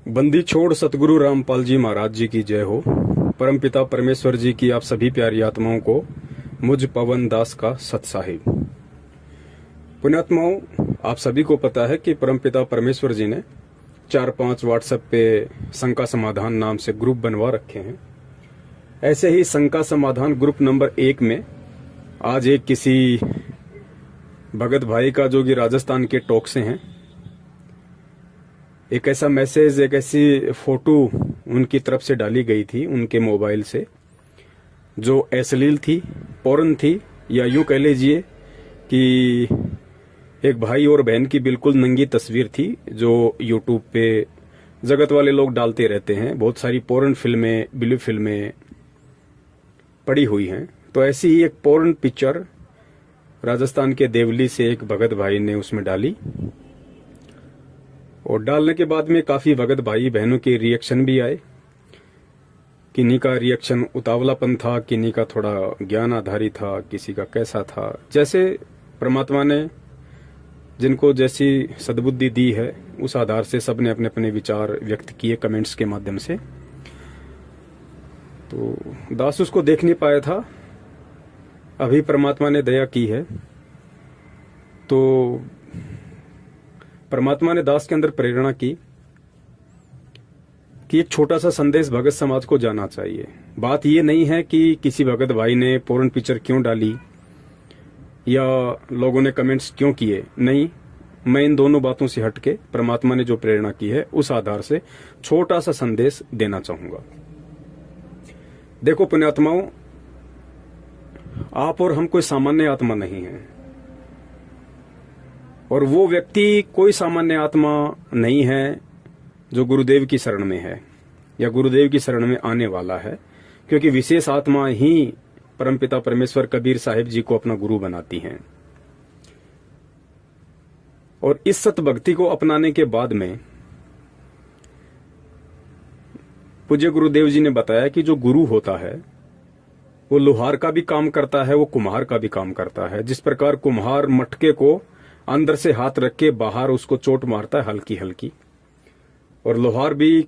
बंदी छोड़ सतगुरु रामपाल जी महाराज जी की जय हो। परमपिता परमेश्वर जी की आप सभी प्यारी आत्माओं को मुझ पवन दास का सत साहिब। पुण्यात्माओं, आप सभी को पता है कि परमपिता परमेश्वर जी ने 4-5 व्हाट्सएप पे शंका समाधान नाम से ग्रुप बनवा रखे हैं। ऐसे ही शंका समाधान ग्रुप नंबर 1 में आज एक किसी भगत भाई का जो कि राजस्थान के टोक से हैं, एक ऐसा मैसेज, एक ऐसी फोटो उनकी तरफ से डाली गई थी उनके मोबाइल से जो अश्लील थी, पोर्न थी, या यूं कह लीजिए कि एक भाई और बहन की बिल्कुल नंगी तस्वीर थी जो यूट्यूब पे जगत वाले लोग डालते रहते हैं। बहुत सारी पोर्न फिल्में, ब्लू फिल्में पड़ी हुई हैं। तो ऐसी ही एक पोर्न पिक्चर राजस्थान के देवली से एक भगत भाई ने उसमें डाली, और डालने के बाद में काफी भगत भाई बहनों के रिएक्शन भी आए। किन्हीं का रिएक्शन उतावलापन था, किन्हीं का थोड़ा ज्ञान आधारित था, किसी का कैसा था। जैसे परमात्मा ने जिनको जैसी सद्बुद्धि दी है उस आधार से सबने अपने अपने विचार व्यक्त किए कमेंट्स के माध्यम से। तो दास उसको देख नहीं पाया था, अभी परमात्मा ने दया की है तो परमात्मा ने दास के अंदर प्रेरणा की कि एक छोटा सा संदेश भगत समाज को जाना चाहिए। बात यह नहीं है कि किसी भगत भाई ने पोर्न पिक्चर क्यों डाली या लोगों ने कमेंट्स क्यों किए, नहीं। मैं इन दोनों बातों से हटके परमात्मा ने जो प्रेरणा की है उस आधार से छोटा सा संदेश देना चाहूंगा। देखो पुण्यात्माओं, आप और हम कोई सामान्य आत्मा नहीं है, और वो व्यक्ति कोई सामान्य आत्मा नहीं है जो गुरुदेव की शरण में है या गुरुदेव की शरण में आने वाला है, क्योंकि विशेष आत्मा ही परमपिता परमेश्वर कबीर साहिब जी को अपना गुरु बनाती हैं। और इस सत भक्ति को अपनाने के बाद में पूज्य गुरुदेव जी ने बताया कि जो गुरु होता है वो लोहार का भी काम करता है, वो कुम्हार का भी काम करता है। जिस प्रकार कुम्हार मटके को अंदर से हाथ रख के बाहर उसको चोट मारता है हल्की हल्की, और लोहार भी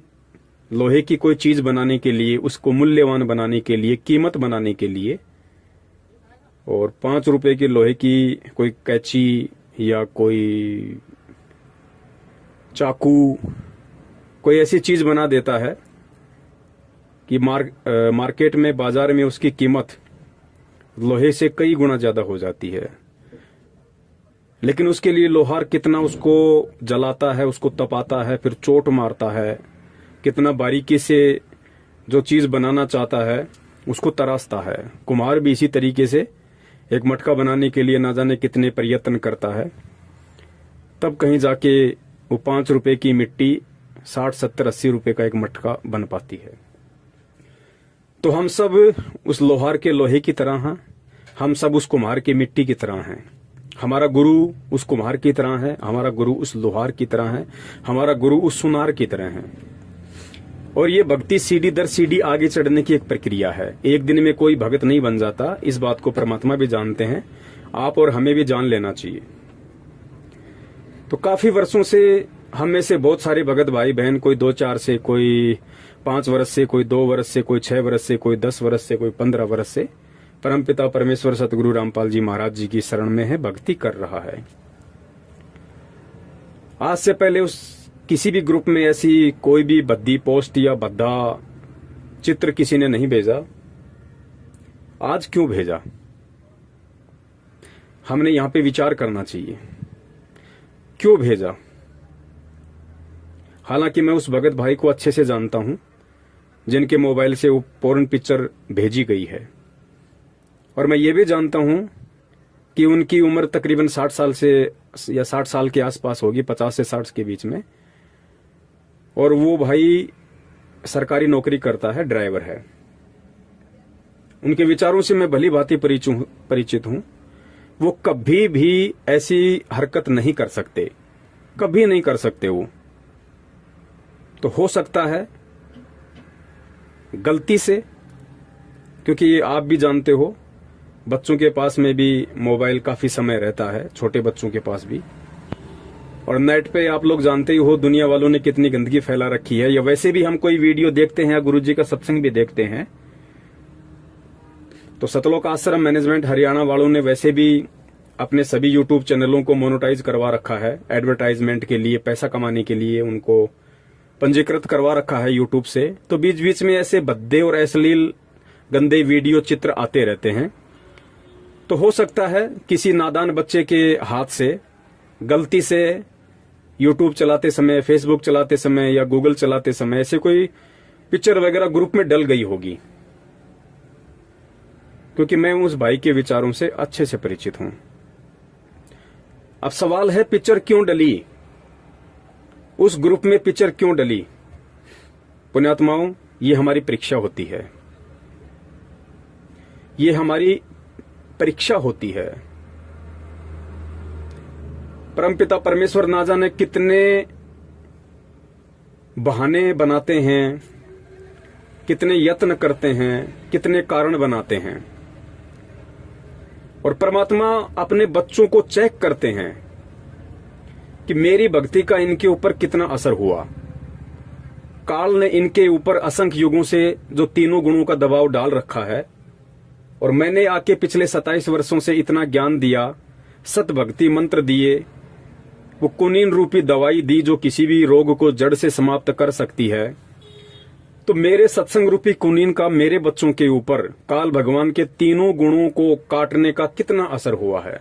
लोहे की कोई चीज बनाने के लिए, उसको मूल्यवान बनाने के लिए, कीमत बनाने के लिए, और 5 रुपए की लोहे की कोई कैंची या कोई चाकू, कोई ऐसी चीज बना देता है कि मार्केट में, बाजार में उसकी कीमत लोहे से कई गुना ज्यादा हो जाती है। लेकिन उसके लिए लोहार कितना उसको जलाता है, उसको तपाता है, फिर चोट मारता है, कितना बारीकी से जो चीज बनाना चाहता है उसको तराशता है। कुम्हार भी इसी तरीके से एक मटका बनाने के लिए ना जाने कितने प्रयत्न करता है, तब कहीं जाके वो 5 रुपए की मिट्टी 60, 70, 80 रुपए का एक मटका बन पाती है। तो हम सब उस लोहार के लोहे की तरह हैं, हम सब उस कुम्हार की मिट्टी की तरह हैं। हमारा गुरु उस कुम्हार की तरह है, हमारा गुरु उस लोहार की तरह है, हमारा गुरु उस सुनार की तरह है। और ये भक्ति सीढ़ी दर सीढ़ी आगे चढ़ने की एक प्रक्रिया है। एक दिन में कोई भगत नहीं बन जाता, इस बात को परमात्मा भी जानते हैं, आप और हमें भी जान लेना चाहिए। तो काफी वर्षों से हम में से बहुत सारे भगत भाई बहन, कोई 2-4 से, कोई 5 वर्ष से, कोई 2 वर्ष से, कोई 6 वर्ष से, कोई 10 वर्ष से, कोई 15 वर्ष से परमपिता परमेश्वर सतगुरु रामपाल जी महाराज जी की शरण में है, भक्ति कर रहा है। आज से पहले उस किसी भी ग्रुप में ऐसी कोई भी भद्दी पोस्ट या भद्दा चित्र किसी ने नहीं भेजा। आज क्यों भेजा, हमने यहां पे विचार करना चाहिए, क्यों भेजा। हालांकि मैं उस भगत भाई को अच्छे से जानता हूं जिनके मोबाइल से वो पोर्न पिक्चर भेजी गई है, और मैं ये भी जानता हूं कि उनकी उम्र तकरीबन 60 साल से या 60 साल के आसपास होगी, 50 से 60 के बीच में, और वो भाई सरकारी नौकरी करता है, ड्राइवर है। उनके विचारों से मैं भली भांति परिचित हूं। वो कभी भी ऐसी हरकत नहीं कर सकते, कभी नहीं कर सकते। वो तो हो सकता है गलती से, क्योंकि आप भी जानते हो बच्चों के पास में भी मोबाइल काफी समय रहता है, छोटे बच्चों के पास भी। और नेट पे आप लोग जानते ही हो दुनिया वालों ने कितनी गंदगी फैला रखी है, या वैसे भी हम कोई वीडियो देखते हैं या गुरुजी का सत्संग भी देखते हैं तो सतलोक आश्रम मैनेजमेंट हरियाणा वालों ने वैसे भी अपने सभी यूट्यूब चैनलों को मोनेटाइज करवा रखा है, एडवर्टाइजमेंट के लिए, पैसा कमाने के लिए उनको पंजीकृत करवा रखा है यूट्यूब से। तो बीच बीच में ऐसे भद्दे और अश्लील गंदे वीडियो चित्र आते रहते हैं। तो हो सकता है किसी नादान बच्चे के हाथ से गलती से यूट्यूब चलाते समय, फेसबुक चलाते समय या गूगल चलाते समय ऐसे कोई पिक्चर वगैरह ग्रुप में डल गई होगी, क्योंकि मैं उस भाई के विचारों से अच्छे से परिचित हूं। अब सवाल है पिक्चर क्यों डली, उस ग्रुप में पिक्चर क्यों डली। पुण्यात्माओं, ये हमारी परीक्षा होती है, ये हमारी परीक्षा होती है। परमपिता परमेश्वर ना जाने कितने बहाने बनाते हैं, कितने यत्न करते हैं, कितने कारण बनाते हैं, और परमात्मा अपने बच्चों को चेक करते हैं कि मेरी भक्ति का इनके ऊपर कितना असर हुआ। काल ने इनके ऊपर असंख्य युगों से जो तीनों गुणों का दबाव डाल रखा है, और मैंने आके पिछले 27 वर्षों से इतना ज्ञान दिया, सत भक्ति मंत्र दिए, वो कुनीन रूपी दवाई दी जो किसी भी रोग को जड़ से समाप्त कर सकती है। तो मेरे सत्संग रूपी कुनीन का मेरे बच्चों के ऊपर काल भगवान के तीनों गुणों को काटने का कितना असर हुआ है,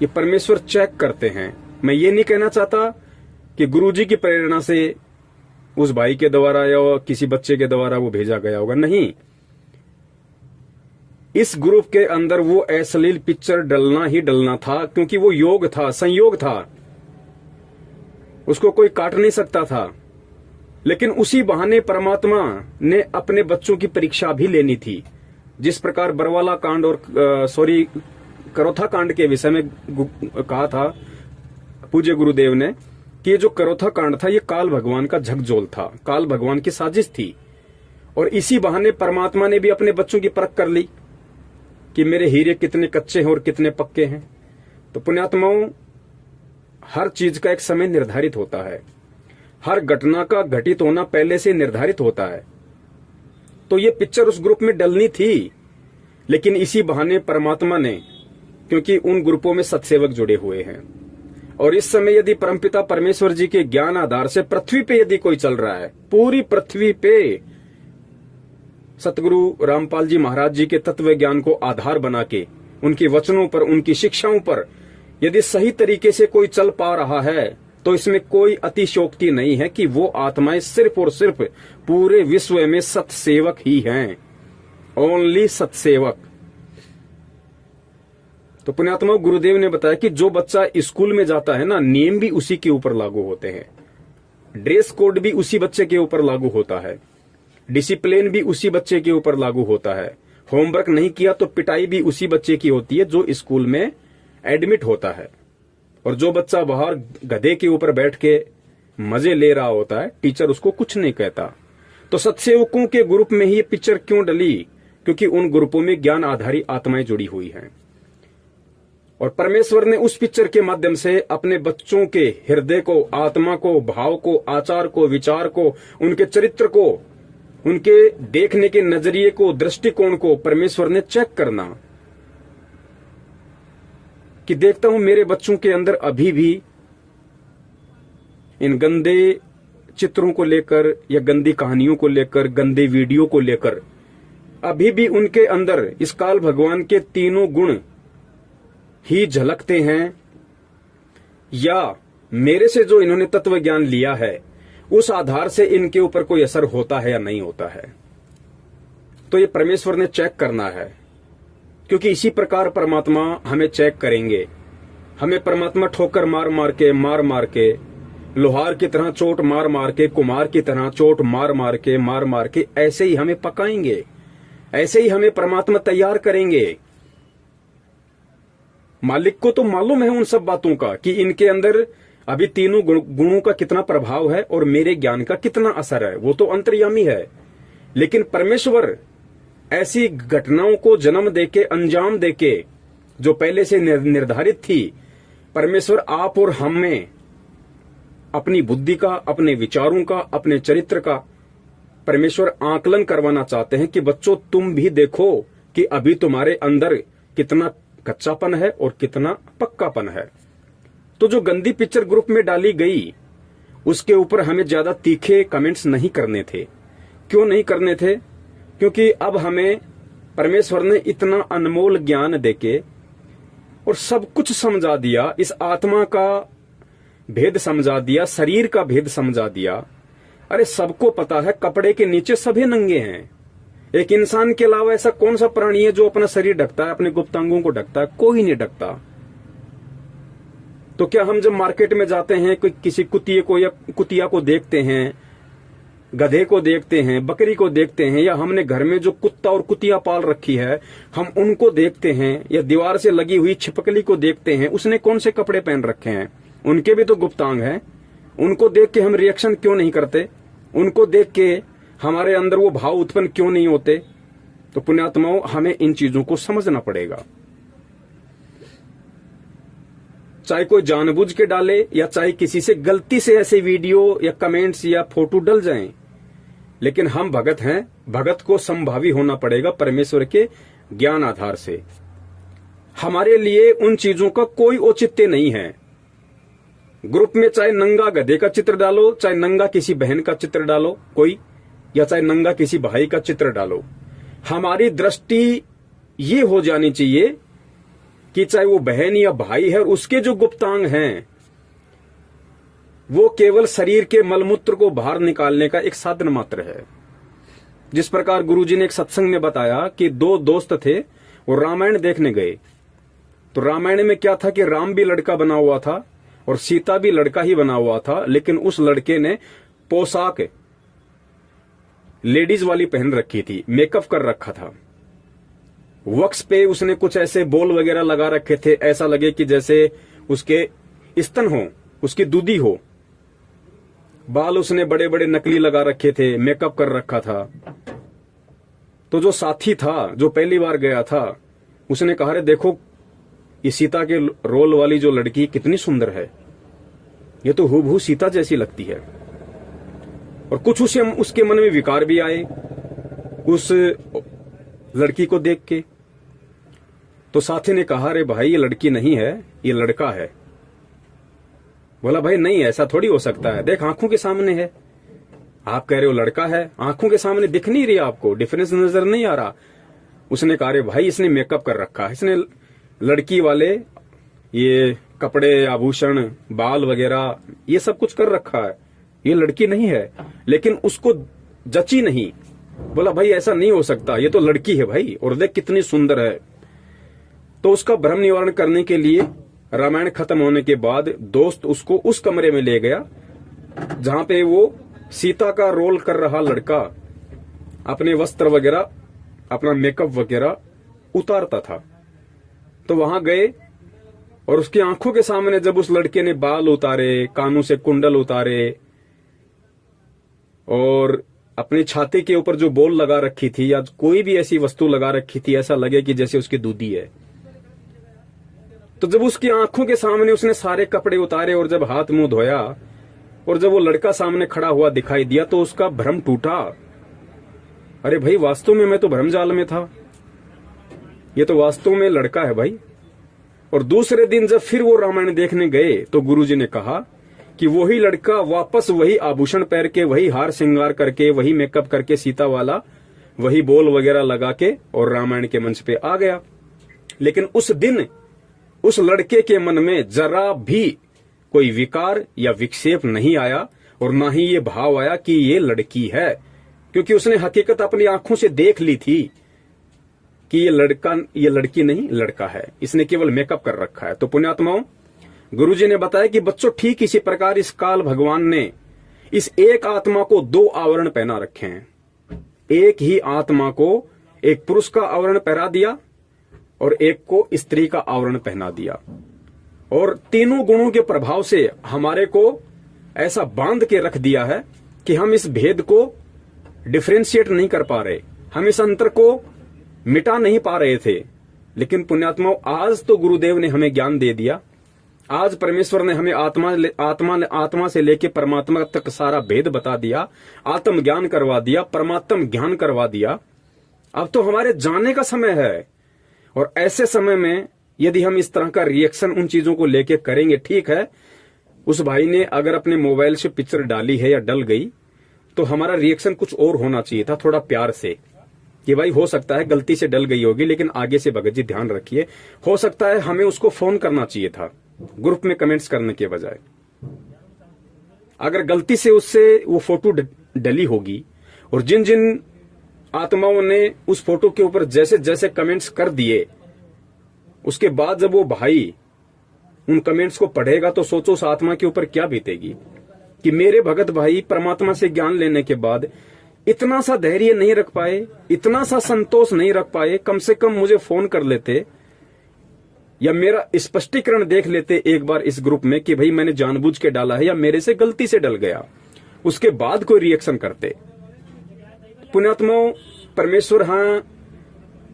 ये परमेश्वर चेक करते हैं। मैं ये नहीं कहना चाहता कि गुरुजी की प्रेरणा से उस भाई के द्वारा या किसी बच्चे के द्वारा वो भेजा गया होगा, नहीं। इस ग्रुप के अंदर वो अश्लील पिक्चर डलना ही डलना था, क्योंकि वो योग था, संयोग था, उसको कोई काट नहीं सकता था। लेकिन उसी बहाने परमात्मा ने अपने बच्चों की परीक्षा भी लेनी थी। जिस प्रकार बरवाला कांड और करोथा कांड के विषय में कहा था पूज्य गुरुदेव ने कि ये जो करोथा कांड था ये काल भगवान का झकझोल था, काल भगवान की साजिश थी। और इसी बहाने परमात्मा ने भी अपने बच्चों की परख कर ली कि मेरे हीरे कितने कच्चे हैं और कितने पक्के हैं। तो पुण्यात्माओं, हर चीज का एक समय निर्धारित होता है, हर घटना का घटित होना पहले से निर्धारित होता है। तो ये पिक्चर उस ग्रुप में डलनी थी, लेकिन इसी बहाने परमात्मा ने, क्योंकि उन ग्रुपों में सत्सेवक जुड़े हुए हैं, और इस समय यदि परमपिता परमेश्वर जी के ज्ञान आधार से पृथ्वी पे यदि कोई चल रहा है, पूरी पृथ्वी पे सतगुरु रामपाल जी महाराज जी के तत्व ज्ञान को आधार बना के, उनके वचनों पर, उनकी शिक्षाओं पर यदि सही तरीके से कोई चल पा रहा है, तो इसमें कोई अतिशयोक्ति नहीं है कि वो आत्माएं सिर्फ और सिर्फ पूरे विश्व में सत्सेवक ही हैं, ओनली सत्सेवक। तो पुण्यात्मा, गुरुदेव ने बताया कि जो बच्चा स्कूल में जाता है ना, नियम भी उसी के ऊपर लागू होते हैं, ड्रेस कोड भी उसी बच्चे के ऊपर लागू होता है, डिसिप्लिन भी उसी बच्चे के ऊपर लागू होता है, होमवर्क नहीं किया तो पिटाई भी उसी बच्चे की होती है जो स्कूल में एडमिट होता है। और जो बच्चा बाहर गधे के ऊपर बैठ के मजे ले रहा होता है, टीचर उसको कुछ नहीं कहता। तो सत्सेवकों के ग्रुप में ही ये पिक्चर क्यों डली, क्योंकि उन ग्रुपों में ज्ञान आधारी आत्माएं जुड़ी हुई हैं, और परमेश्वर ने उस पिक्चर के माध्यम से अपने बच्चों के हृदय को, आत्मा को, भाव को, आचार को, विचार को, उनके चरित्र को, उनके देखने के नजरिए को, दृष्टिकोण को परमेश्वर ने चेक करना कि देखता हूं मेरे बच्चों के अंदर अभी भी इन गंदे चित्रों को लेकर या गंदी कहानियों को लेकर, गंदे वीडियो को लेकर अभी भी उनके अंदर इस काल भगवान के तीनों गुण ही झलकते हैं, या मेरे से जो इन्होंने तत्व ज्ञान लिया है उस आधार से इनके ऊपर कोई असर होता है या नहीं होता है। तो ये परमेश्वर ने चेक करना है, क्योंकि इसी प्रकार परमात्मा हमें चेक करेंगे। हमें परमात्मा ठोकर मार मार के, लोहार की तरह चोट मार मार के, कुम्हार की तरह चोट मार मार के ऐसे ही हमें पकाएंगे, ऐसे ही हमें परमात्मा तैयार करेंगे। मालिक को तो मालूम है उन सब बातों का कि इनके अंदर अभी तीनों गुणों का कितना प्रभाव है और मेरे ज्ञान का कितना असर है, वो तो अंतर्यामी है। लेकिन परमेश्वर ऐसी घटनाओं को जन्म देके, अंजाम देके, जो पहले से निर्धारित थी, परमेश्वर आप और हम में अपनी बुद्धि का, अपने विचारों का, अपने चरित्र का परमेश्वर आकलन करवाना चाहते हैं कि बच्चों तुम भी देखो कि अभी तुम्हारे अंदर कितना कच्चापन है और कितना पक्कापन है। तो जो गंदी पिक्चर ग्रुप में डाली गई उसके ऊपर हमें ज्यादा तीखे कमेंट्स नहीं करने थे। क्यों नहीं करने थे? क्योंकि अब हमें परमेश्वर ने इतना अनमोल ज्ञान देके और सब कुछ समझा दिया, इस आत्मा का भेद समझा दिया, शरीर का भेद समझा दिया। अरे सबको पता है कपड़े के नीचे सभी नंगे हैं। एक इंसान के अलावा ऐसा कौन सा प्राणी है जो अपना शरीर ढकता है, अपने गुप्तांगों को ढकता है? कोई नहीं ढकता। तो क्या हम जब मार्केट में जाते हैं, कोई किसी कुतिये को या कुतिया को देखते हैं, गधे को देखते हैं, बकरी को देखते हैं, या हमने घर में जो कुत्ता और कुतिया पाल रखी है हम उनको देखते हैं, या दीवार से लगी हुई छिपकली को देखते हैं, उसने कौन से कपड़े पहन रखे हैं? उनके भी तो गुप्तांग हैं। उनको देख के हम रिएक्शन क्यों नहीं करते? उनको देख के हमारे अंदर वो भाव उत्पन्न क्यों नहीं होते? तो पुण्यात्माओं, हमें इन चीजों को समझना पड़ेगा। चाहे कोई जानबूझ के डाले या चाहे किसी से गलती से ऐसे वीडियो या कमेंट्स या फोटो डल जाएं, लेकिन हम भगत हैं, भगत को संभावी होना पड़ेगा परमेश्वर के ज्ञान आधार से। हमारे लिए उन चीजों का कोई औचित्य नहीं है। ग्रुप में चाहे नंगा गधे का चित्र डालो, चाहे नंगा किसी बहन का चित्र डालो कोई, या चाहे नंगा किसी भाई का चित्र डालो, हमारी दृष्टि ये हो जानी चाहिए कि चाहे वो बहन या भाई है, उसके जो गुप्तांग हैं वो केवल शरीर के मलमूत्र को बाहर निकालने का एक साधन मात्र है। जिस प्रकार गुरुजी ने एक सत्संग में बताया कि दो दोस्त थे, वो रामायण देखने गए। तो रामायण में क्या था कि राम भी लड़का बना हुआ था और सीता भी लड़का ही बना हुआ था, लेकिन उस लड़के ने पोशाक लेडीज वाली पहन रखी थी, मेकअप कर रखा था। वक्स पे उसने कुछ ऐसे बोल वगैरह लगा रखे थे, ऐसा लगे कि जैसे उसके स्तन हो, उसकी दूधी हो। बाल उसने बड़े बड़े नकली लगा रखे थे, मेकअप कर रखा था। तो जो साथी था, जो पहली बार गया था, उसने कहा, रे देखो ये सीता के रोल वाली जो लड़की कितनी सुंदर है, ये तो हूबहू सीता जैसी लगती है। और कुछ उसके मन में विकार भी आए उस लड़की को देख के। तो साथी ने कहा, रे भाई ये लड़की नहीं है, ये लड़का है। बोला, भाई नहीं, ऐसा थोड़ी हो सकता है, देख आंखों के सामने है। आप कह रहे हो लड़का है, आंखों के सामने दिख नहीं रही आपको, डिफरेंस नजर नहीं आ रहा। उसने कहा, रे भाई इसने मेकअप कर रखा है, इसने लड़की वाले ये कपड़े, आभूषण, बाल वगैरह ये सब कुछ कर रखा है, ये लड़की नहीं है। लेकिन उसको जची नहीं। बोला, भाई ऐसा नहीं हो सकता, ये तो लड़की है भाई, और देख कितनी सुंदर है। तो उसका भ्रम निवारण करने के लिए रामायण खत्म होने के बाद दोस्त उसको उस कमरे में ले गया जहां पे वो सीता का रोल कर रहा लड़का अपने वस्त्र वगैरह, अपना मेकअप वगैरह उतारता था। तो वहां गए और उसकी आंखों के सामने जब उस लड़के ने बाल उतारे, कानों से कुंडल उतारे और अपनी छाती के ऊपर जो बोल लगा रखी थी या कोई भी ऐसी वस्तु लगा रखी थी, ऐसा लगे कि जैसे उसकी दूधी है। तो जब उसकी आंखों के सामने उसने सारे कपड़े उतारे और जब हाथ मुंह धोया और जब वो लड़का सामने खड़ा हुआ दिखाई दिया तो उसका भ्रम टूटा। अरे भाई, वास्तव में मैं तो भ्रमजाल में था, ये तो वास्तव में लड़का है भाई। और दूसरे दिन जब फिर वो रामायण देखने गए तो गुरुजी ने कहा कि वही लड़का वापस वही आभूषण पहन के, वही हार श्रृंगार करके, वही मेकअप करके, सीता वाला वही बोल वगैरह लगा के और रामायण के मंच पे आ गया। लेकिन उस दिन उस लड़के के मन में जरा भी कोई विकार या विक्षेप नहीं आया और ना ही ये भाव आया कि ये लड़की है, क्योंकि उसने हकीकत अपनी आंखों से देख ली थी कि ये लड़की नहीं, लड़का है, इसने केवल मेकअप कर रखा है। तो पुण्यात्माओं, गुरुजी ने बताया कि बच्चों ठीक इसी प्रकार इस काल भगवान ने इस एक आत्मा को दो आवरण पहना रखे हैं। एक ही आत्मा को एक पुरुष का आवरण पहना दिया और एक को स्त्री का आवरण पहना दिया, और तीनों गुणों के प्रभाव से हमारे को ऐसा बांध के रख दिया है कि हम इस भेद को डिफरेंशिएट नहीं कर पा रहे, हम इस अंतर को मिटा नहीं पा रहे थे। लेकिन पुण्यात्माओं, आज तो गुरुदेव ने हमें ज्ञान दे दिया आज परमेश्वर ने हमें आत्मा से लेके परमात्मा तक सारा भेद बता दिया, आत्म ज्ञान करवा दिया, परमात्म ज्ञान करवा दिया। अब तो हमारे जाने का समय है। और ऐसे समय में यदि हम इस तरह का रिएक्शन उन चीजों को लेके करेंगे, ठीक है, उस भाई ने अगर अपने मोबाइल से पिक्चर डाली है या डल गई, तो हमारा रिएक्शन कुछ और होना चाहिए था, थोड़ा प्यार से, कि भाई हो सकता है गलती से डल गई होगी, लेकिन आगे से भगत जी ध्यान रखिए। हो सकता है हमें उसको फोन करना चाहिए था, ग्रुप में कमेंट्स करने के बजाय। अगर गलती से उससे वो फोटो डली होगी, और जिन जिन आत्माओं ने उस फोटो के ऊपर जैसे जैसे कमेंट्स कर दिए, उसके बाद जब वो भाई उन कमेंट्स को पढ़ेगा, तो सोचो उस आत्मा के ऊपर क्या बीतेगी कि मेरे भगत भाई परमात्मा से ज्ञान लेने के बाद इतना सा धैर्य नहीं रख पाए, इतना सा संतोष नहीं रख पाए, कम से कम मुझे फोन कर लेते या मेरा स्पष्टीकरण देख लेते एक बार इस ग्रुप में कि भाई मैंने जानबूझ के डाला है या मेरे से गलती से डल गया, उसके बाद कोई रिएक्शन करते। पुण्यात्माओं,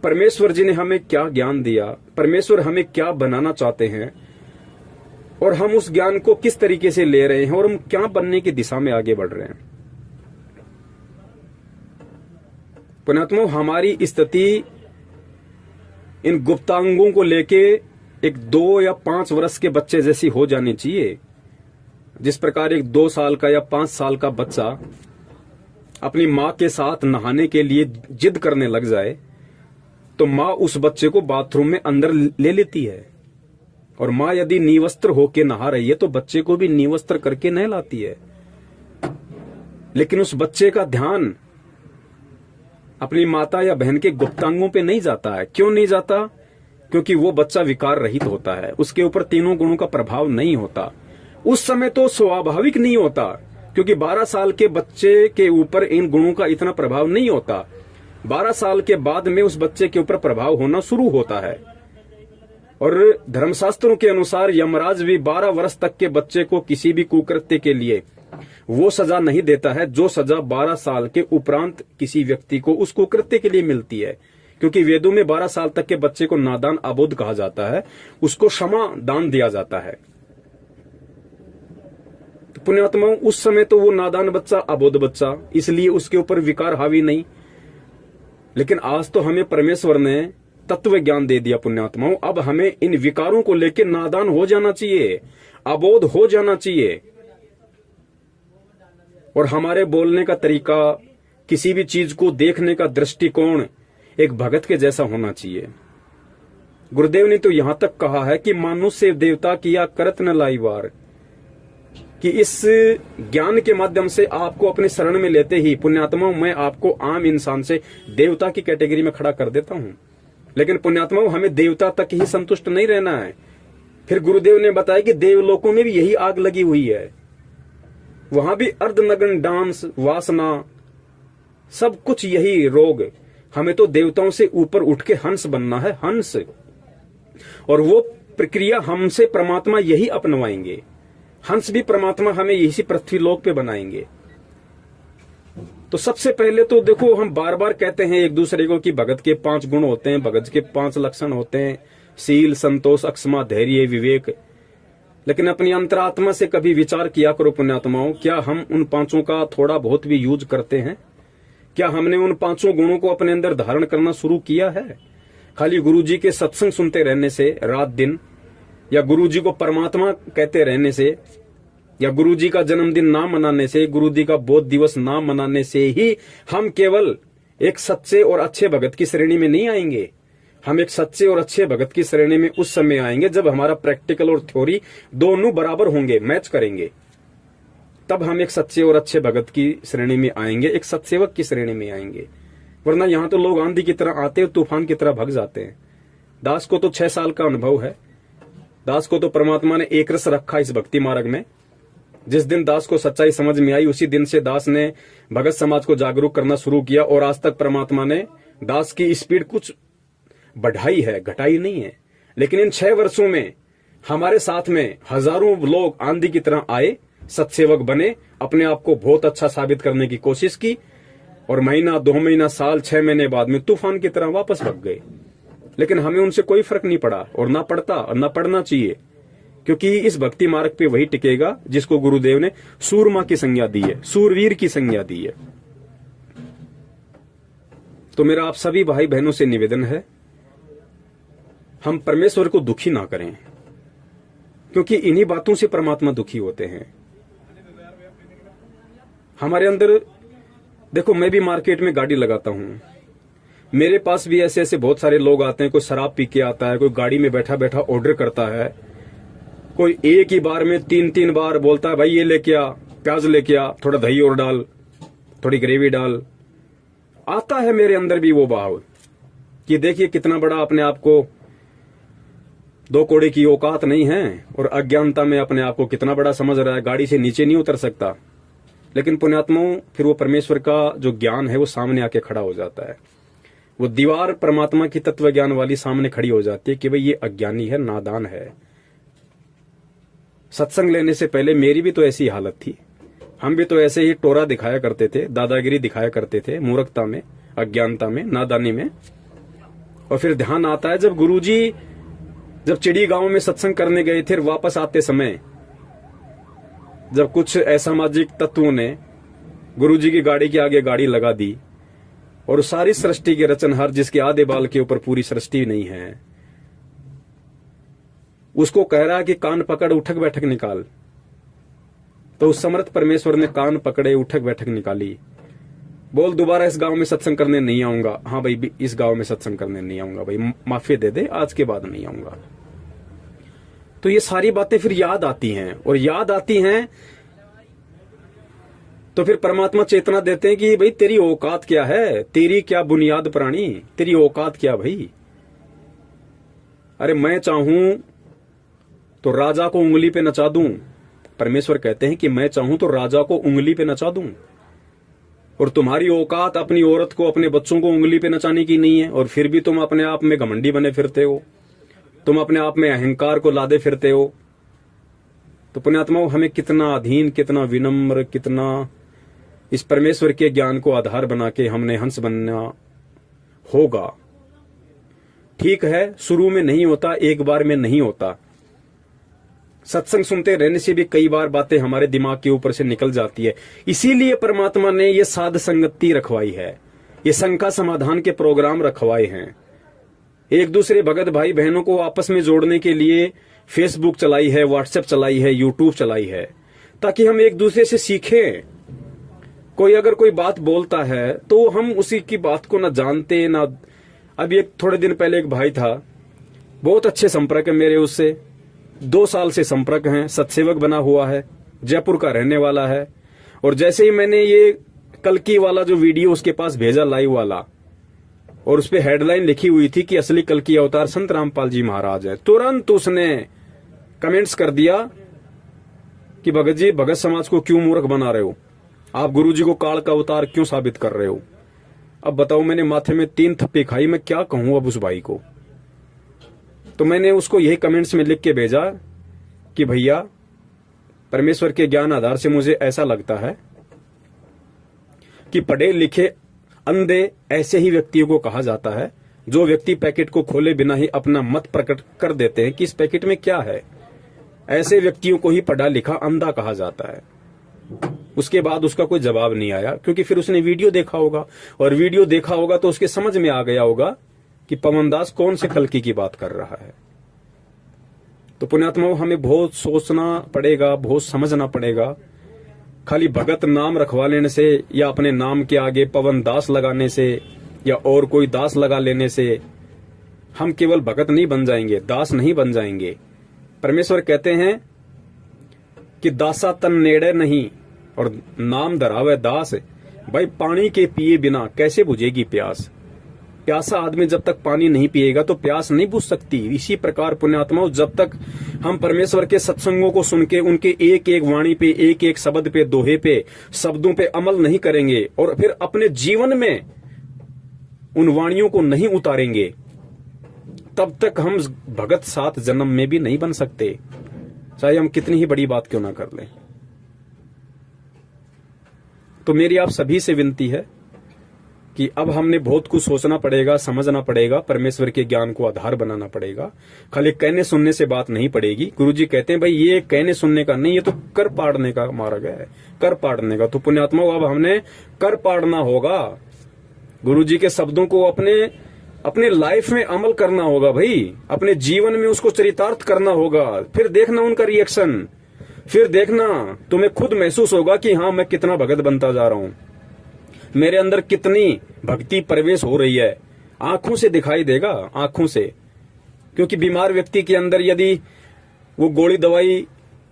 परमेश्वर जी ने हमें क्या ज्ञान दिया, परमेश्वर हमें क्या बनाना चाहते हैं, और हम उस ज्ञान को किस तरीके से ले रहे हैं, और हम क्या बनने की दिशा में आगे बढ़ रहे हैं। पुण्यात्माओं, हमारी स्थिति इन गुप्तांगों को लेके एक 2 या 5 वर्ष के बच्चे जैसी हो जानी चाहिए। जिस प्रकार एक 2 साल का या 5 साल का बच्चा अपनी माँ के साथ नहाने के लिए जिद करने लग जाए, तो माँ उस बच्चे को बाथरूम में अंदर ले लेती है, और माँ यदि निवस्त्र होके नहा रही है तो बच्चे को भी निवस्त्र करके नहलाती है। लेकिन उस बच्चे का ध्यान अपनी माता या बहन के गुप्तांगों पे नहीं जाता है। क्यों नहीं जाता? क्योंकि वो बच्चा विकार रहित होता है, उसके ऊपर तीनों गुणों का प्रभाव नहीं होता। उस समय तो स्वाभाविक नहीं होता, क्योंकि 12 साल के बच्चे के ऊपर इन गुणों का इतना प्रभाव नहीं होता। 12 साल के बाद में उस बच्चे के ऊपर प्रभाव होना शुरू होता है। और धर्मशास्त्रों के अनुसार यमराज भी 12 वर्ष तक के बच्चे को किसी भी कुकृत्य के लिए वो सजा नहीं देता है जो सजा 12 साल के उपरांत किसी व्यक्ति को उस कुकृत्य के लिए मिलती है। क्योंकि वेदों में 12 साल तक के बच्चे को नादान अबोध कहा जाता है, उसको क्षमा दान दिया जाता है। तो पुण्यात्माओं, उस समय तो वो नादान बच्चा, अबोध बच्चा, इसलिए उसके ऊपर विकार हावी नहीं। लेकिन आज तो हमें परमेश्वर ने तत्व ज्ञान दे दिया पुण्यात्माओं। अब हमें इन विकारों को लेकर नादान हो जाना चाहिए, अबोध हो जाना चाहिए। और हमारे बोलने का तरीका, किसी भी चीज को देखने का दृष्टिकोण एक भगत के जैसा होना चाहिए। गुरुदेव ने तो यहां तक कहा है कि मानुष्य देवता किया करत न लाई वार, कि इस ज्ञान के माध्यम से आपको अपने शरण में लेते ही पुण्यात्माओं मैं आपको आम इंसान से देवता की कैटेगरी में खड़ा कर देता हूं। लेकिन पुण्यात्माओं, हमें देवता तक ही संतुष्ट नहीं रहना है। फिर गुरुदेव ने बताया कि देवलोकों में भी यही आग लगी हुई है, वहां भी अर्धनग्न डांस, वासना, सब कुछ यही रोग। हमें तो देवताओं से ऊपर उठ के हंस बनना है, हंस। और वो प्रक्रिया हमसे परमात्मा यही अपनवाएंगे। हंस भी परमात्मा हमें इसी पृथ्वी लोक पे बनाएंगे। तो सबसे पहले तो देखो, हम बार बार कहते हैं एक दूसरे को कि भगत के 5 गुण होते हैं, भगत के 5 लक्षण होते हैं, शील, संतोष, अक्षमा, धैर्य, विवेक। लेकिन अपनी अंतरात्मा से कभी विचार किया करो पुण्यात्माओं, क्या हम उन 5 का थोड़ा बहुत भी यूज करते हैं? क्या हमने उन 5 गुणों को अपने अंदर धारण करना शुरू किया है? खाली गुरुजी के सत्संग सुनते रहने से रात दिन, या गुरुजी को परमात्मा कहते रहने से, या गुरुजी का जन्मदिन ना मनाने से, गुरुजी का बोध दिवस ना मनाने से ही हम केवल एक सच्चे और अच्छे भगत की श्रेणी में नहीं आएंगे। हम एक सच्चे और अच्छे भगत की श्रेणी में उस समय आएंगे जब हमारा प्रैक्टिकल और थ्योरी दोनों बराबर होंगे, मैच करेंगे। तब हम एक सच्चे और अच्छे भगत की श्रेणी में आएंगे, एक सत्सेवक की श्रेणी में आएंगे। वरना यहां तो लोग आंधी की तरह आते हैं, तूफान की तरह भग जाते हैं। दास को तो 6 साल का अनुभव है। दास को तो परमात्मा ने एक रस रखा इस भक्ति मार्ग में। जिस दिन दास को सच्चाई समझ में आई, उसी दिन से दास ने भगत समाज को जागरूक करना शुरू किया। और आज तक परमात्मा ने दास की स्पीड कुछ बढ़ाई है, घटाई नहीं है। लेकिन इन 6 वर्षों में हमारे साथ में हजारों लोग आंधी की तरह आए, सत्सेवक बने, अपने आप को बहुत अच्छा साबित करने की कोशिश की, और महीना, 2 महीना, साल, 6 महीने बाद में तूफान की तरह वापस भग गए। लेकिन हमें उनसे कोई फर्क नहीं पड़ा, और ना पड़ता और ना पड़ना चाहिए, क्योंकि इस भक्ति मार्ग पे वही टिकेगा जिसको गुरुदेव ने सूरमा की संज्ञा दी है, सूरवीर की संज्ञा दी है। तो मेरा आप सभी भाई बहनों से निवेदन है, हम परमेश्वर को दुखी ना करें, क्योंकि इन्हीं बातों से परमात्मा दुखी होते हैं। हमारे अंदर देखो, मैं भी मार्केट में गाड़ी लगाता हूं, मेरे पास भी ऐसे ऐसे बहुत सारे लोग आते हैं। कोई शराब पी के आता है, कोई गाड़ी में बैठा बैठा ऑर्डर करता है, कोई एक ही बार में 3-3 बार बोलता है भाई ये लेके आ, प्याज लेके आ, थोड़ा दही और डाल, थोड़ी ग्रेवी डाल। आता है मेरे अंदर भी वो भाव कि देखिए कितना बड़ा अपने आप को, 2 कौड़े की औकात नहीं है और अज्ञानता में अपने आप को कितना बड़ा समझ रहा है, गाड़ी से नीचे नहीं उतर सकता। लेकिन पुण्यात्माओं, फिर वो परमेश्वर का जो ज्ञान है वो सामने आके खड़ा हो जाता है। वो दीवार परमात्मा की तत्व ज्ञान वाली सामने खड़ी हो जाती है कि भाई ये अज्ञानी है, नादान है। सत्संग लेने से पहले मेरी भी तो ऐसी हालत थी, हम भी तो ऐसे ही टोरा दिखाया करते थे, दादागिरी दिखाया करते थे, मूर्खता में, अज्ञानता में, नादानी में। और फिर ध्यान आता है जब गुरुजी जब चिड़ी गांव में सत्संग करने गए थे, वापस आते समय जब कुछ असामाजिक तत्वों ने गुरुजी की गाड़ी के आगे गाड़ी लगा दी और सारी सृष्टि के रचनहार जिसके आधे बाल के ऊपर पूरी सृष्टि नहीं है, उसको कह रहा कि कान पकड़ उठक बैठक निकाल। तो उस समर्थ परमेश्वर ने कान पकड़े, उठक बैठक निकाली। बोल दोबारा इस गांव में सत्संग करने नहीं आऊंगा। हाँ भाई, इस गांव में सत्संग करने नहीं आऊंगा भाई, माफी दे दे, आज के बाद नहीं आऊंगा। तो ये सारी बातें फिर याद आती हैं, और याद आती हैं तो फिर परमात्मा चेतना देते हैं कि भाई तेरी औकात क्या है, तेरी क्या बुनियाद प्राणी, तेरी औकात क्या भाई। अरे मैं चाहूं तो राजा को उंगली पे नचा दूं। परमेश्वर कहते हैं कि मैं चाहूं तो राजा को उंगली पे नचा दूं, और तुम्हारी औकात अपनी औरत को, अपने बच्चों को उंगली पे नचाने की नहीं है, और फिर भी तुम अपने आप में घमंडी बने फिरते हो, तुम अपने आप में अहंकार को लादे फिरते हो। तो पुण्यात्माओं, हमें कितना अधीन, कितना विनम्र, कितना इस परमेश्वर के ज्ञान को आधार बना के हमने हंस बनना होगा। ठीक है, शुरू में नहीं होता, एक बार में नहीं होता। सत्संग सुनते रहने से भी कई बार बातें हमारे दिमाग के ऊपर से निकल जाती है। इसीलिए परमात्मा ने ये साध संगति रखवाई है, ये शंका समाधान के प्रोग्राम रखवाए हैं। एक दूसरे भगत भाई बहनों को आपस में जोड़ने के लिए फेसबुक चलाई है, व्हाट्सएप चलाई है, यूट्यूब चलाई है, ताकि हम एक दूसरे से सीखें। कोई अगर कोई बात बोलता है तो हम उसी की बात को ना जानते ना। अभी एक थोड़े दिन पहले एक भाई था, बहुत अच्छे संपर्क है मेरे उससे, 2 साल से संपर्क हैं, सत्सेवक बना हुआ है, जयपुर का रहने वाला है। और जैसे ही मैंने ये कल्कि वाला जो वीडियो उसके पास भेजा, लाइव वाला, और उसपे हेडलाइन लिखी हुई थी कि असली कल्कि अवतार संत रामपाल जी महाराज है, तुरंत उसने कमेंट्स कर दिया कि भगत जी, भगत समाज को क्यों मूर्ख बना रहे हो, आप गुरु जी को काल का अवतार क्यों साबित कर रहे हो। अब बताओ, मैंने माथे में 3 थप्पी खाई, मैं क्या कहूं अब उस भाई को। तो मैंने उसको यही कमेंट्स में लिख के भेजा कि भैया, परमेश्वर के ज्ञान आधार से मुझे ऐसा लगता है कि पढ़े लिखे अंधे ऐसे ही व्यक्तियों को कहा जाता है जो व्यक्ति पैकेट को खोले बिना ही अपना मत प्रकट कर देते हैं कि इस पैकेट में क्या है। ऐसे व्यक्तियों को ही पढ़ा लिखा अंधा कहा जाता है। उसके बाद उसका कोई जवाब नहीं आया, क्योंकि फिर उसने वीडियो देखा होगा, और वीडियो देखा होगा तो उसके समझ में आ गया होगा कि पवन दास कौन से कल्कि की बात कर रहा है। तो पुण्यात्माओं, हमें बहुत सोचना पड़ेगा, बहुत समझना पड़ेगा। खाली भगत नाम रखवा लेने से या अपने नाम के आगे पवन दास लगाने से या और कोई दास लगा लेने से हम केवल भगत नहीं बन जाएंगे, दास नहीं बन जाएंगे। परमेश्वर कहते हैं कि दासा तन नेड़े नहीं और नाम धरावे दास। भाई, पानी के पिए बिना कैसे बुझेगी प्यास। प्यासा आदमी जब तक पानी नहीं पिएगा तो प्यास नहीं बुझ सकती। इसी प्रकार पुण्यात्माओं, जब तक हम परमेश्वर के सत्संगों को सुन के उनके एक एक वाणी पे, एक एक शब्द पे, दोहे पे, शब्दों पे अमल नहीं करेंगे और फिर अपने जीवन में उन वाणियों को नहीं उतारेंगे, तब तक हम भगत 7 जन्म में भी नहीं बन सकते, चाहे हम कितनी ही बड़ी बात क्यों ना कर लें। तो मेरी आप सभी से विनती है कि अब हमने बहुत कुछ सोचना पड़ेगा, समझना पड़ेगा, परमेश्वर के ज्ञान को आधार बनाना पड़ेगा। खाली कहने सुनने से बात नहीं पड़ेगी। गुरुजी कहते हैं भाई ये कहने सुनने का नहीं, ये तो कर पाड़ने का मार्ग है, कर पाड़ने का। तो पुण्यात्मा अब हमने कर पाड़ना होगा, गुरुजी के शब्दों को अपने लाइफ में अमल करना होगा भाई, अपने जीवन में उसको चरितार्थ करना होगा। फिर देखना उनका रिएक्शन, फिर देखना तुम्हें खुद महसूस होगा कि हाँ मैं कितना भगत बनता जा रहा हूं, मेरे अंदर कितनी भक्ति प्रवेश हो रही है। आंखों से दिखाई देगा, आंखों से। क्योंकि बीमार व्यक्ति के अंदर यदि वो गोली दवाई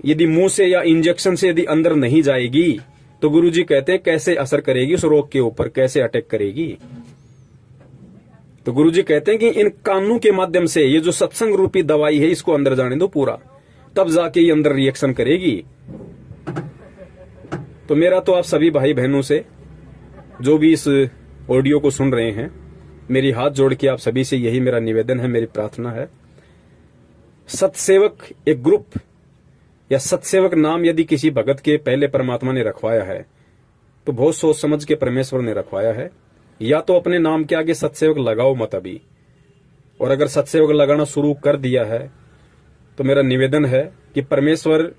यदि मुंह से या इंजेक्शन से यदि अंदर नहीं जाएगी तो गुरुजी कहते हैं कैसे असर करेगी उस रोग के ऊपर, कैसे अटैक करेगी। तो गुरुजी कहते हैं कि इन कानों के माध्यम से ये जो सत्संग रूपी दवाई है इसको अंदर जाने दो पूरा, तब जाके ये अंदर रिएक्शन करेगी। तो मेरा तो आप सभी भाई बहनों से जो भी इस ऑडियो को सुन रहे हैं, मेरी हाथ जोड़ के आप सभी से यही मेरा निवेदन है, मेरी प्रार्थना है। सतसेवक एक ग्रुप या सतसेवक नाम यदि किसी भगत के पहले परमात्मा ने रखवाया है तो बहुत सोच समझ के परमेश्वर ने रखवाया है। या तो अपने नाम के आगे सतसेवक लगाओ मत अभी, और अगर सतसेवक लगाना शुरू कर दिया है तो मेरा निवेदन है कि परमेश्वर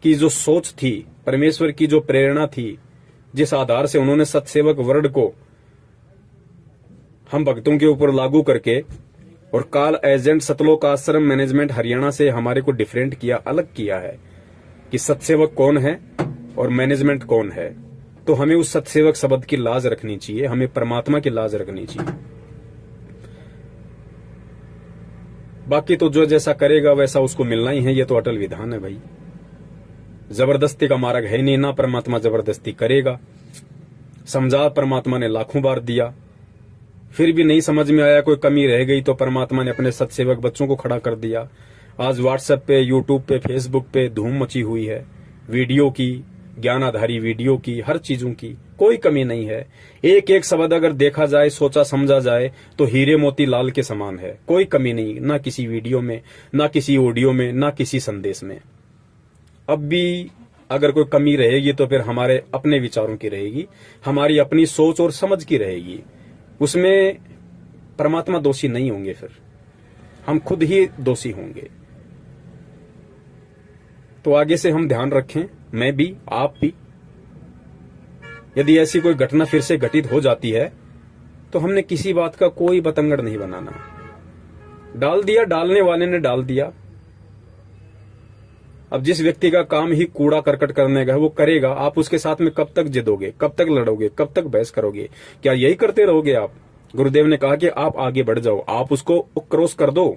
की जो सोच थी, परमेश्वर की जो प्रेरणा थी, जिस आधार से उन्होंने सतसेवक वर्ड को हम भक्तों के ऊपर लागू करके और काल एजेंट सतलोक आश्रम मैनेजमेंट हरियाणा से हमारे को डिफरेंट किया, अलग किया है कि सतसेवक कौन है और मैनेजमेंट कौन है। तो हमें उस सतसेवक शब्द की लाज रखनी चाहिए, हमें परमात्मा की लाज रखनी चाहिए। बाकी तो जो जैसा करेगा वैसा उसको मिलना ही है, ये तो अटल विधान है भाई। जबरदस्ती का मार्ग है नहीं, ना परमात्मा जबरदस्ती करेगा। समझा परमात्मा ने लाखों बार दिया, फिर भी नहीं समझ में आया, कोई कमी रह गई तो परमात्मा ने अपने सतसेवक बच्चों को खड़ा कर दिया। आज व्हाट्सएप पे, यूट्यूब पे, फेसबुक पे धूम मची हुई है, वीडियो की, ज्ञानाधारी वीडियो की, हर चीजों की कोई कमी नहीं है। एक एक शब्द अगर देखा जाए, सोचा समझा जाए तो हीरे मोती लाल के समान है, कोई कमी नहीं, ना किसी वीडियो में, ना किसी ऑडियो में, ना किसी संदेश में। अब भी अगर कोई कमी रहेगी तो फिर हमारे अपने विचारों की रहेगी, हमारी अपनी सोच और समझ की रहेगी, उसमें परमात्मा दोषी नहीं होंगे, फिर हम खुद ही दोषी होंगे। तो आगे से हम ध्यान रखें, मैं भी, आप भी। यदि ऐसी कोई घटना फिर से घटित हो जाती है तो हमने किसी बात का कोई बतंगड़ नहीं बनाना। डाल दिया, डालने वाले ने डाल दिया। अब जिस व्यक्ति का काम ही कूड़ा करकट करने का है वो करेगा, आप उसके साथ में कब तक जिदोगे, कब तक लड़ोगे, कब तक बहस करोगे? क्या यही करते रहोगे आप? गुरुदेव ने कहा कि आप आगे बढ़ जाओ, आप उसको क्रॉस कर दो।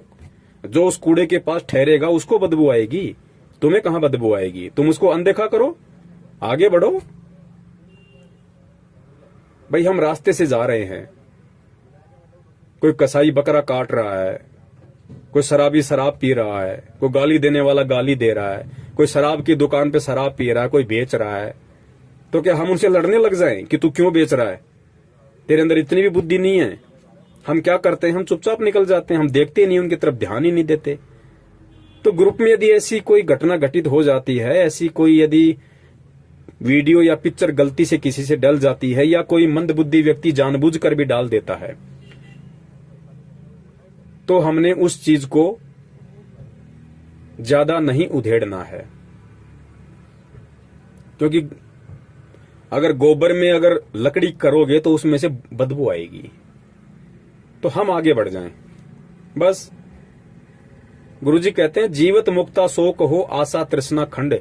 जो उस कूड़े के पास ठहरेगा उसको बदबू आएगी, तुम्हें कहां बदबू आएगी? तुम उसको अनदेखा करो, आगे बढ़ो। भाई हम रास्ते से जा रहे हैं, कोई कसाई बकरा काट रहा है, कोई शराबी शराब पी रहा है, कोई गाली देने वाला गाली दे रहा है, कोई शराब की दुकान पे शराब पी रहा है, कोई बेच रहा है, तो क्या हम उनसे लड़ने लग जाएं कि तू क्यों बेच रहा है? तेरे अंदर इतनी भी बुद्धि नहीं है। हम क्या करते हैं, हम चुपचाप निकल जाते हैं, हम देखते नहीं, उनकी तरफ ध्यान ही नहीं देते। तो ग्रुप में यदि ऐसी कोई घटना घटित हो जाती है, ऐसी कोई यदि वीडियो या पिक्चर गलती से किसी से डल जाती है, या कोई मंदबुद्धि व्यक्ति जानबूझकर भी डाल देता है, तो हमने उस चीज को ज्यादा नहीं उधेड़ना है। क्योंकि अगर गोबर में अगर लकड़ी करोगे तो उसमें से बदबू आएगी। तो हम आगे बढ़ जाएं बस। गुरुजी कहते हैं जीवत मुक्ता शोक हो आशा तृष्णा खंड,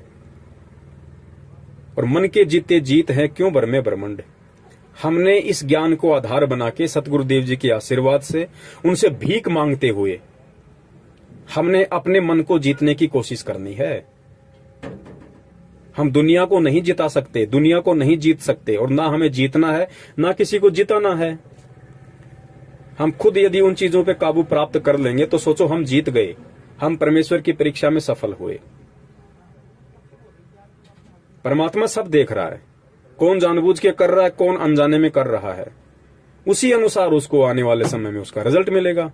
और मन के जीते जीत है क्यों भरमे ब्रह्मंड। हमने इस ज्ञान को आधार बना के सतगुरुदेव जी के आशीर्वाद से, उनसे भीख मांगते हुए हमने अपने मन को जीतने की कोशिश करनी है। हम दुनिया को नहीं जिता सकते, दुनिया को नहीं जीत सकते, और ना हमें जीतना है, ना किसी को जिताना है। हम खुद यदि उन चीजों पे काबू प्राप्त कर लेंगे तो सोचो हम जीत गए, हम परमेश्वर की परीक्षा में सफल हुए। परमात्मा सब देख रहा है, कौन जानबूझ के कर रहा है, कौन अनजाने में कर रहा है, उसी अनुसार उसको आने वाले समय में उसका रिजल्ट मिलेगा।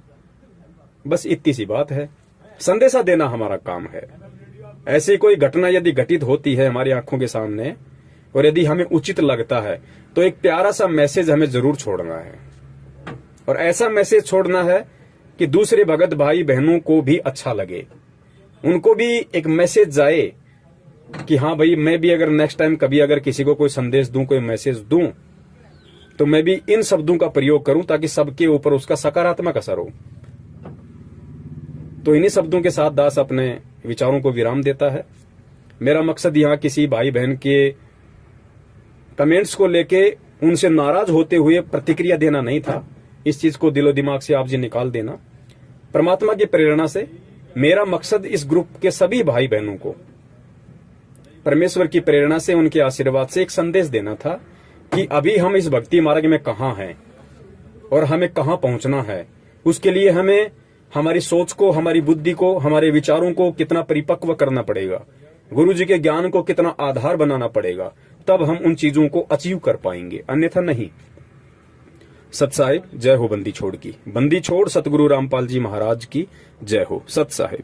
बस इतनी सी बात है, संदेशा देना हमारा काम है। ऐसी कोई घटना यदि घटित होती है हमारी आंखों के सामने और यदि हमें उचित लगता है तो एक प्यारा सा मैसेज हमें जरूर छोड़ना है, और ऐसा मैसेज छोड़ना है कि दूसरे भगत भाई बहनों को भी अच्छा लगे, उनको भी एक मैसेज जाए कि हाँ भाई, मैं भी अगर नेक्स्ट टाइम कभी अगर किसी को कोई संदेश दूं, कोई मैसेज दूं, तो मैं भी इन शब्दों का प्रयोग करूं ताकि सबके ऊपर उसका सकारात्मक असर हो। तो इन्हीं शब्दों के साथ दास अपने विचारों को विराम देता है। मेरा मकसद यहां किसी भाई बहन के कमेंट्स को लेके उनसे नाराज होते हुए प्रतिक्रिया देना नहीं था। इस चीज को दिलो दिमाग से आप जी निकाल देना। परमात्मा की प्रेरणा से मेरा मकसद इस ग्रुप के सभी भाई बहनों को परमेश्वर की प्रेरणा से, उनके आशीर्वाद से एक संदेश देना था कि अभी हम इस भक्ति मार्ग में कहां हैं और हमें कहां पहुंचना है। उसके लिए हमें हमारी सोच को, हमारी बुद्धि को, हमारे विचारों को कितना परिपक्व करना पड़ेगा, गुरु जी के ज्ञान को कितना आधार बनाना पड़ेगा, तब हम उन चीजों को अचीव कर पाएंगे, अन्यथा नहीं। सत साहिब, जय हो बंदी छोड़ की। बंदी छोड़ सतगुरु रामपाल जी महाराज की जय हो। सत साहिब।